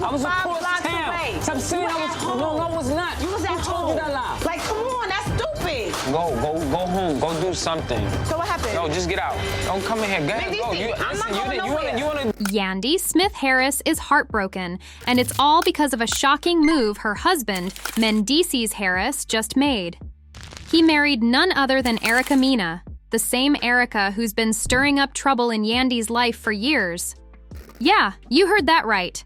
I was 5 across blocks town. away. Stop saying You I were was. at home. No, I was not. You was at Who told home. you that lie? Like, come on, that's stupid. Go home. Go do something. So what happened? No, just get out. Don't come in here. Go. Mendeecees, I'm not going nowhere. You wanna. Yandy Smith Harris is heartbroken, and it's all because of a shocking move her husband, Mendeecees Harris, just made. He married none other than Erica Mena, the same Erica who's been stirring up trouble in Yandy's life for years. Yeah, you heard that right.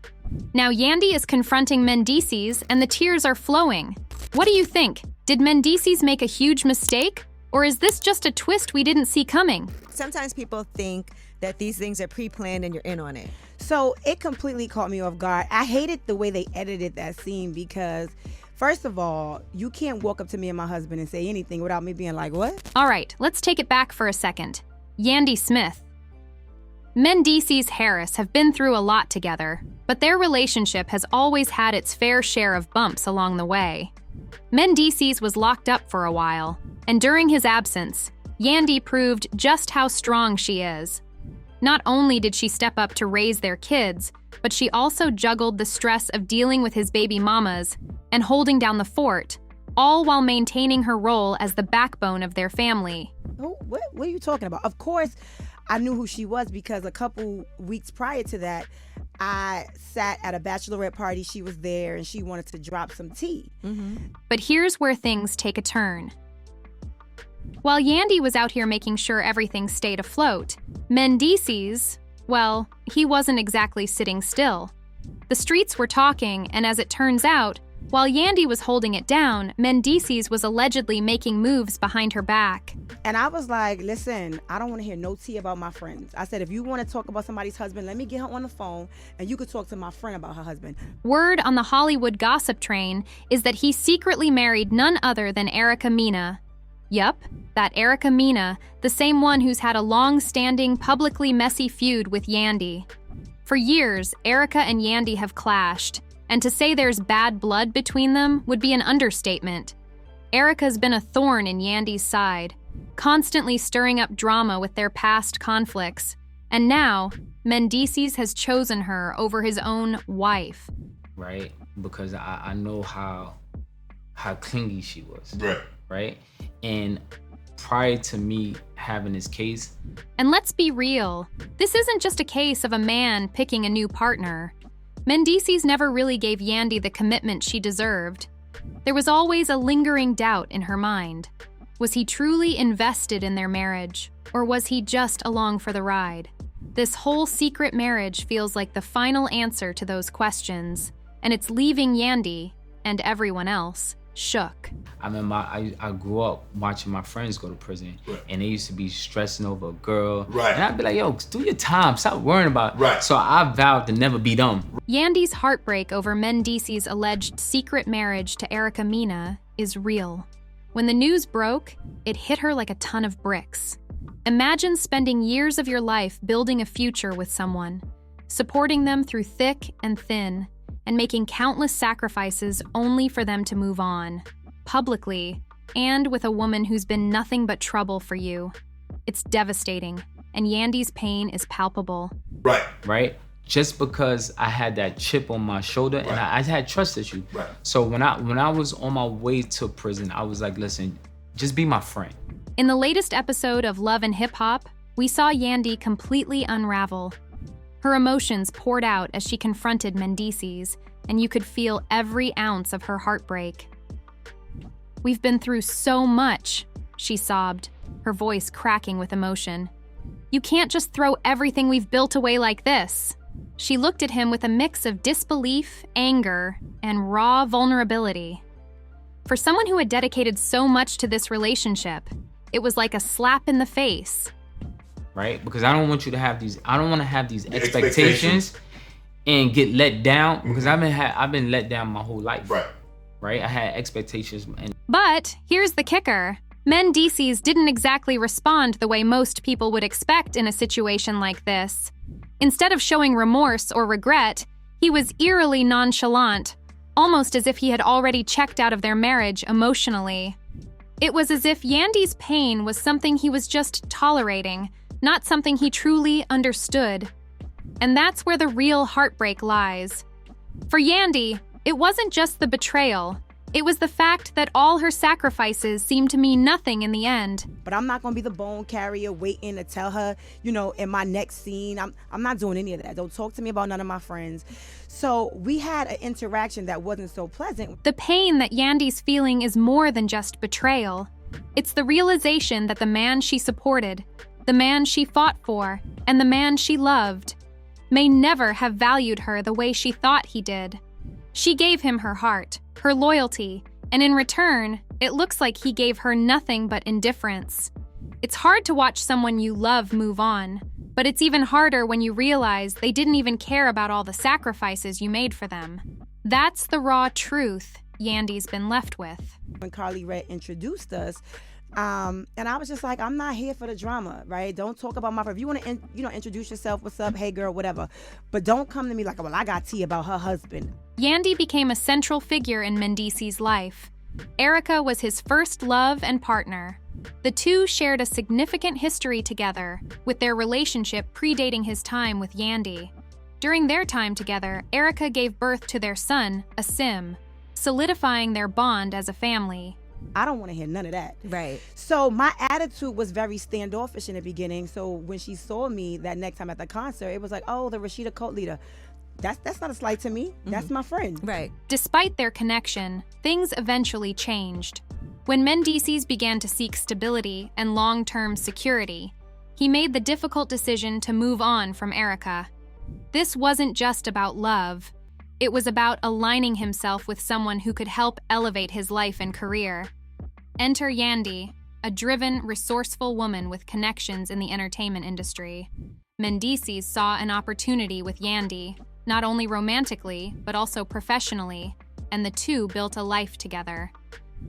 Now Yandy is confronting Mendeecees, and the tears are flowing. What do you think? Did Mendeecees make a huge mistake? Or is this just a twist we didn't see coming? Sometimes people think that these things are pre-planned and you're in on it. So it completely caught me off guard. I hated the way they edited that scene because, first of all, you can't walk up to me and my husband and say anything without me being like, what? All right, let's take it back for a second. Yandy Smith. Mendeecees Harris have been through a lot together, but their relationship has always had its fair share of bumps along the way. Mendeecees was locked up for a while, and during his absence, Yandy proved just how strong she is. Not only did she step up to raise their kids, but she also juggled the stress of dealing with his baby mamas and holding down the fort, all while maintaining her role as the backbone of their family. Oh, what are you talking about? Of course, I knew who she was because a couple weeks prior to that, I sat at a bachelorette party. She was there and she wanted to drop some tea. But here's where things take a turn. While Yandy was out here making sure everything stayed afloat, Mendeecees, well, he wasn't exactly sitting still. The streets were talking, and as it turns out, while Yandy was holding it down, Mendeecees was allegedly making moves behind her back. And I was like, listen, I don't want to hear no tea about my friends. I said, if you want to talk about somebody's husband, let me get her on the phone and you could talk to my friend about her husband. Word on the Hollywood gossip train is that he secretly married none other than Erica Mena. Yup, that Erica Mena, the same one who's had a long-standing, publicly messy feud with Yandy. For years, Erica and Yandy have clashed, and to say there's bad blood between them would be an understatement. Erica's been a thorn in Yandy's side, constantly stirring up drama with their past conflicts, and now, Mendeecees has chosen her over his own wife. Right? Because I know how clingy she was. Right? And prior to me having this case. And let's be real, this isn't just a case of a man picking a new partner. Mendeecees never really gave Yandy the commitment she deserved. There was always a lingering doubt in her mind. Was he truly invested in their marriage, or was he just along for the ride? This whole secret marriage feels like the final answer to those questions, and it's leaving Yandy, and everyone else, shook. I remember I grew up watching my friends go to prison, and they used to be stressing over a girl. And I'd be like, yo, do your time, stop worrying about it. So I vowed to never be them. Yandy's heartbreak over Mendeecees' alleged secret marriage to Erica Mena is real. When the news broke, it hit her like a ton of bricks. Imagine spending years of your life building a future with someone, supporting them through thick and thin, and making countless sacrifices only for them to move on, publicly, and with a woman who's been nothing but trouble for you. It's devastating, and Yandy's pain is palpable. Right? Just because I had that chip on my shoulder and I had trust issues. So when I was on my way to prison, I was like, listen, just be my friend. In the latest episode of Love and Hip Hop, we saw Yandy completely unravel. Her emotions poured out as she confronted Mendeecees, and you could feel every ounce of her heartbreak. "We've been through so much," she sobbed, her voice cracking with emotion. "You can't just throw everything we've built away like this." She looked at him with a mix of disbelief, anger, and raw vulnerability. For someone who had dedicated so much to this relationship, it was like a slap in the face. Right? Because I don't want you to have these, I don't want to have these expectations and get let down, because I've been let down my whole life. Right? I had expectations. But here's the kicker. Mendeecees didn't exactly respond the way most people would expect in a situation like this. Instead of showing remorse or regret, he was eerily nonchalant, almost as if he had already checked out of their marriage emotionally. It was as if Yandy's pain was something he was just tolerating, not something he truly understood. And that's where the real heartbreak lies. For Yandy, it wasn't just the betrayal. It was the fact that all her sacrifices seemed to mean nothing in the end. But I'm not gonna be the bone carrier waiting to tell her, in my next scene. I'm not doing any of that. Don't talk to me about none of my friends. So we had an interaction that wasn't so pleasant. The pain that Yandy's feeling is more than just betrayal. It's the realization that the man she supported, the man she fought for, and the man she loved may never have valued her the way she thought he did. She gave him her heart, her loyalty, and in return, it looks like he gave her nothing but indifference. It's hard to watch someone you love move on, but it's even harder when you realize they didn't even care about all the sacrifices you made for them. That's the raw truth Yandy's been left with. When Carly Red introduced us, and I was just like, I'm not here for the drama, right? Don't talk about my friend. If you want to, introduce yourself, what's up, hey girl, whatever. But don't come to me like, well, I got tea about her husband. Yandy became a central figure in Mendeecees' life. Erica was his first love and partner. The two shared a significant history together, with their relationship predating his time with Yandy. During their time together, Erica gave birth to their son, Asim, solidifying their bond as a family. I don't want to hear none of that. Right. So my attitude was very standoffish in the beginning. So when she saw me that next time at the concert, it was like, oh, the Rashida cult leader. That's not a slight to me. That's my friend. Right. Despite their connection, things eventually changed. When Mendeecees began to seek stability and long-term security, he made the difficult decision to move on from Erica. This wasn't just about love. It was about aligning himself with someone who could help elevate his life and career. Enter Yandy, a driven, resourceful woman with connections in the entertainment industry. Mendeecees saw an opportunity with Yandy, not only romantically, but also professionally, and the two built a life together.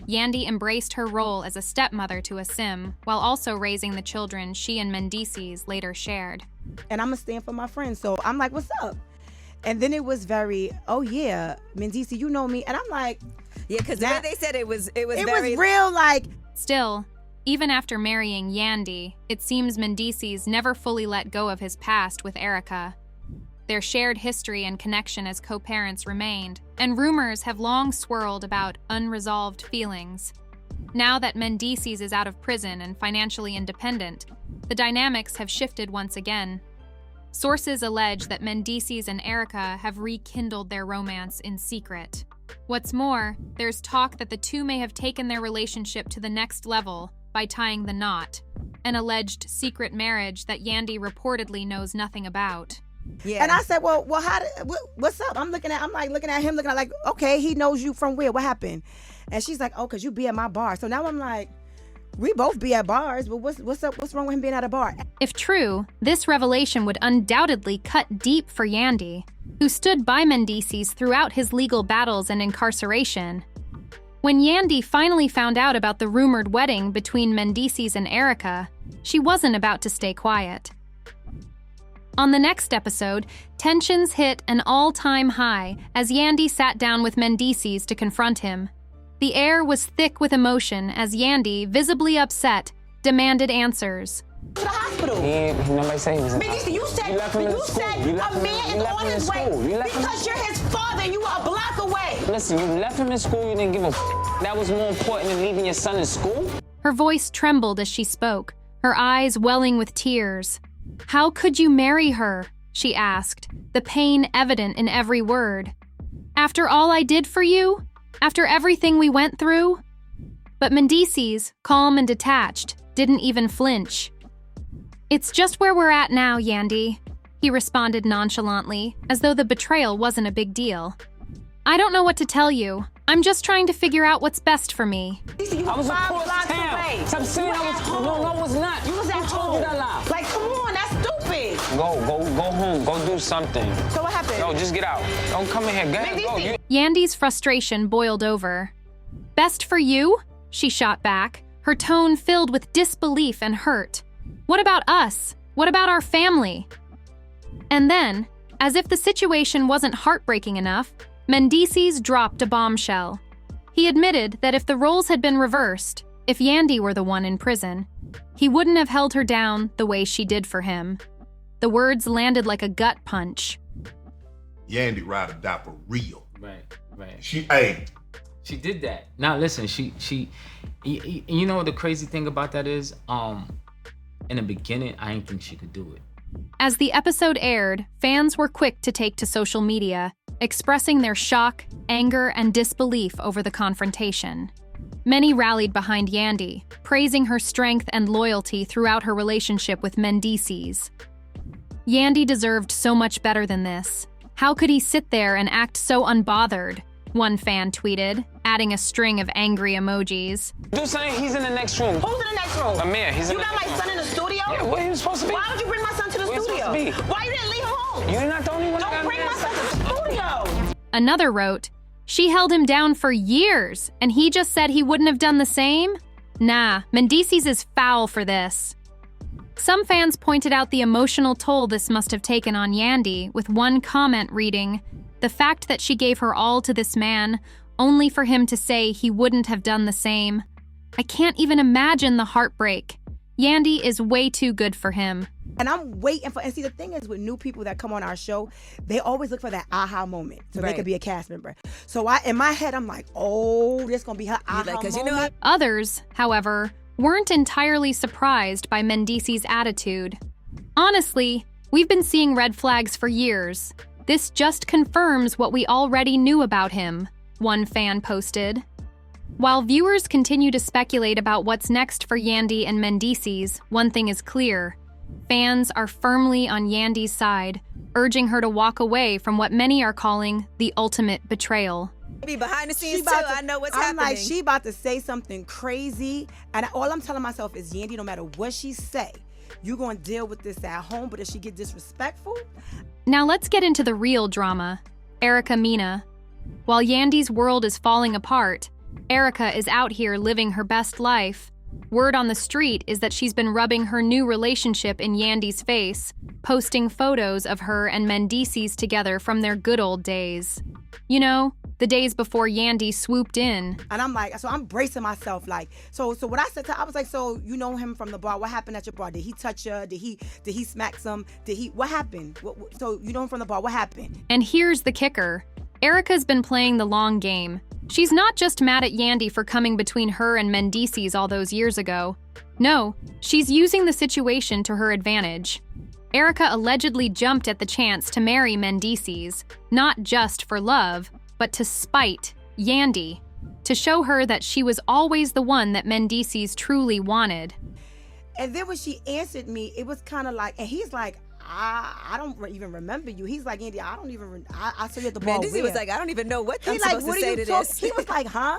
Yandy embraced her role as a stepmother to Asim, while also raising the children she and Mendeecees later shared. And I'm going to stand for my friends. So I'm like, what's up? And then it was very, oh yeah, Mendeecees, you know me. And I'm like, yeah, because the way they said it was very... It was real, like... Still, even after marrying Yandy, it seems Mendeecees never fully let go of his past with Erica. Their shared history and connection as co-parents remained, and rumors have long swirled about unresolved feelings. Now that Mendeecees is out of prison and financially independent, the dynamics have shifted once again. Sources allege that Mendeecees and Erica have rekindled their romance in secret. What's more, there's talk that the two may have taken their relationship to the next level by tying the knot, an alleged secret marriage that Yandy reportedly knows nothing about. Yeah. And I said, well, what's up? I'm looking at him, like, okay, he knows you from where? What happened? And she's like, oh, because you be at my bar. So now I'm like, we both be at bars, but what's up? What's wrong with him being at a bar? If true, this revelation would undoubtedly cut deep for Yandy, who stood by Mendeecees throughout his legal battles and incarceration. When Yandy finally found out about the rumored wedding between Mendeecees and Erica, she wasn't about to stay quiet. On the next episode, tensions hit an all-time high as Yandy sat down with Mendeecees to confront him. The air was thick with emotion as Yandy, visibly upset, demanded answers. To the hospital. Nobody said he was in Mendeecees, you said a man is on his way because you're his father and you were a block away. Listen, you left him in school, you didn't give a f. That was more important than leaving your son in school? Her voice trembled as she spoke, her eyes welling with tears. How could you marry her? She asked, the pain evident in every word. After all I did for you? After everything we went through? But Mendeecees, calm and detached, didn't even flinch. It's just where we're at now, Yandy, he responded nonchalantly, as though the betrayal wasn't a big deal. I don't know what to tell you. I'm just trying to figure out what's best for me. I was across town. Stop saying I was. No, I was not. You was at home. Told you that lie. Like, come on, that's stupid. Go home. Go do something. So what happened? No, just get out. Don't come in here. Go. Yandy's frustration boiled over. Best for you? She shot back, her tone filled with disbelief and hurt. What about us? What about our family? And then, as if the situation wasn't heartbreaking enough, Mendeecees dropped a bombshell. He admitted that if the roles had been reversed, if Yandy were the one in prison, he wouldn't have held her down the way she did for him. The words landed like a gut punch. Yandy ride or die for real. Right. She did that. Now listen, you know what the crazy thing about that is? In the beginning, I didn't think she could do it. As the episode aired, fans were quick to take to social media, expressing their shock, anger, and disbelief over the confrontation. Many rallied behind Yandy, praising her strength and loyalty throughout her relationship with Mendeecees. Yandy deserved so much better than this. How could he sit there and act so unbothered? One fan tweeted, adding a string of angry emojis. Do something, he's in the next room. Who's in the next room? Amir, he's in the next room. You got my son in the studio? Yeah, where he was supposed to be? Why would you bring my son to the studio? Why you didn't leave him home? You're not the only one. Don't bring my son to the studio. Another wrote, she held him down for years, and he just said he wouldn't have done the same? Nah, Mendeecees is foul for this. Some fans pointed out the emotional toll this must have taken on Yandy, with one comment reading, the fact that she gave her all to this man, only for him to say he wouldn't have done the same. I can't even imagine the heartbreak. Yandy is way too good for him. And I'm waiting for, and see, the thing is with new people that come on our show, they always look for that aha moment so they could be a cast member. So in my head, I'm like, oh, this gonna be her aha moment. Others, however, weren't entirely surprised by Mendeecees' attitude. Honestly, we've been seeing red flags for years. This just confirms what we already knew about him, one fan posted. While viewers continue to speculate about what's next for Yandy and Mendeecees, one thing is clear. Fans are firmly on Yandy's side, urging her to walk away from what many are calling the ultimate betrayal. Be behind the scenes too. I know what's happening. I'm like, she about to say something crazy, and all I'm telling myself is, Yandy, no matter what she say, you're going to deal with this at home, but if she get disrespectful... Now let's get into the real drama. Erica Mena. While Yandy's world is falling apart, Erica is out here living her best life. Word on the street is that she's been rubbing her new relationship in Yandy's face, posting photos of her and Mendeecees together from their good old days. You know, the days before Yandy swooped in. And I'm like, so I'm bracing myself, like, so what I said to her, I was like, so you know him from the bar, what happened at your bar? Did he touch her? Did he smack some? What happened? So you know him from the bar, what happened? And here's the kicker. Erica's been playing the long game. She's not just mad at Yandy for coming between her and Mendeecees all those years ago. No, she's using the situation to her advantage. Erica allegedly jumped at the chance to marry Mendeecees, not just for love, but to spite Yandy, to show her that she was always the one that Mendeecees truly wanted. And then when she answered me, it was kind of like, and he's like, I don't even remember you. He's like, Yandy, I don't even, I saw you at the bar. Mendeecees was like, I don't even know what I'm supposed to say to this. He was like, huh?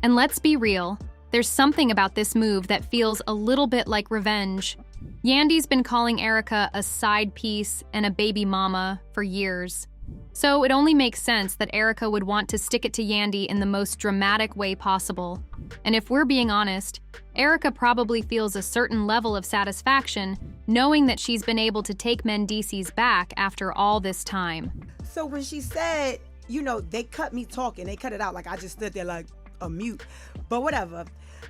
And let's be real, there's something about this move that feels a little bit like revenge. Yandy's been calling Erica a side piece and a baby mama for years. So it only makes sense that Erica would want to stick it to Yandy in the most dramatic way possible. And if we're being honest, Erica probably feels a certain level of satisfaction knowing that she's been able to take Mendeecees back after all this time. So when she said, you know, they cut me talking, they cut it out, like I just stood there like a mute, but whatever.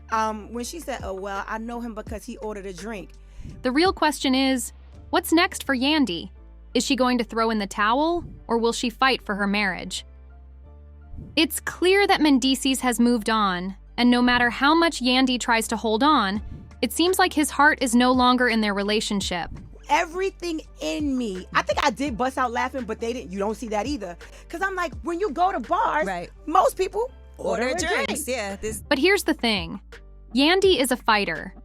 When she said, oh, well, I know him because he ordered a drink. The real question is, what's next for Yandy? Is she going to throw in the towel, or will she fight for her marriage? It's clear that Mendeecees has moved on, and no matter how much Yandy tries to hold on, it seems like his heart is no longer in their relationship. Everything in me, I think I did bust out laughing, but they didn't. You don't see that either. Because I'm like, when you go to bars, most people order drinks. Yeah. But here's the thing. Yandy is a fighter.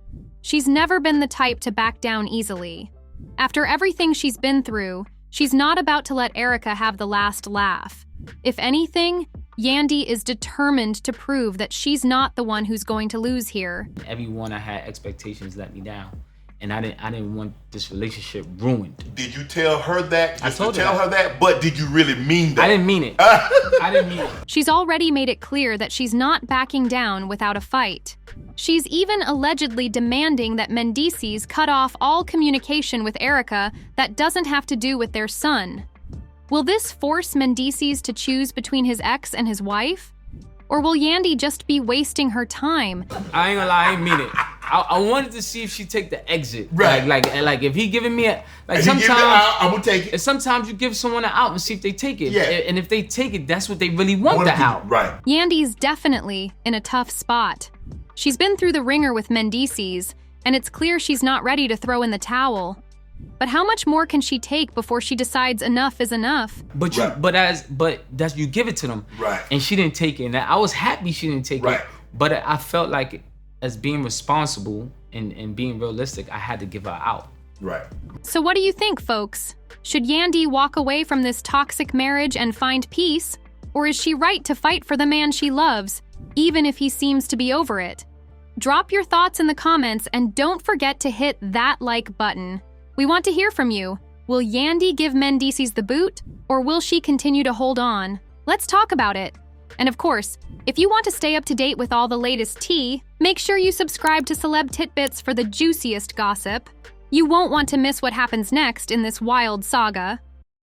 She's never been the type to back down easily. After everything she's been through, she's not about to let Erica have the last laugh. If anything, Yandy is determined to prove that she's not the one who's going to lose here. Everyone I had expectations let me down. And I didn't want this relationship ruined. Did you tell her that? I told her that, but did you really mean that? I didn't mean it. I didn't mean it. She's already made it clear that she's not backing down without a fight. She's even allegedly demanding that Mendeecees cut off all communication with Erica that doesn't have to do with their son. Will this force Mendeecees to choose between his ex and his wife? Or will Yandy just be wasting her time? I ain't gonna lie, I ain't mean it. I wanted to see if she take the exit. Right. Like if he giving me sometimes I'm gonna take it. Sometimes you give someone an out and see if they take it. Yeah. And if they take it, that's what they really want, the out. Right. Yandy's definitely in a tough spot. She's been through the ringer with Mendeecees, and it's clear she's not ready to throw in the towel. But how much more can she take before she decides enough is enough? But you give it to them. Right. And she didn't take it. And I was happy she didn't take it. But I felt like as being responsible and being realistic, I had to give her out. Right. So what do you think, folks? Should Yandy walk away from this toxic marriage and find peace? Or is she right to fight for the man she loves, even if he seems to be over it? Drop your thoughts in the comments and don't forget to hit that like button. We want to hear from you. Will Yandy give Mendeecees the boot, or will she continue to hold on? Let's talk about it. And of course, if you want to stay up to date with all the latest tea, make sure you subscribe to Celeb Titbits for the juiciest gossip. You won't want to miss what happens next in this wild saga.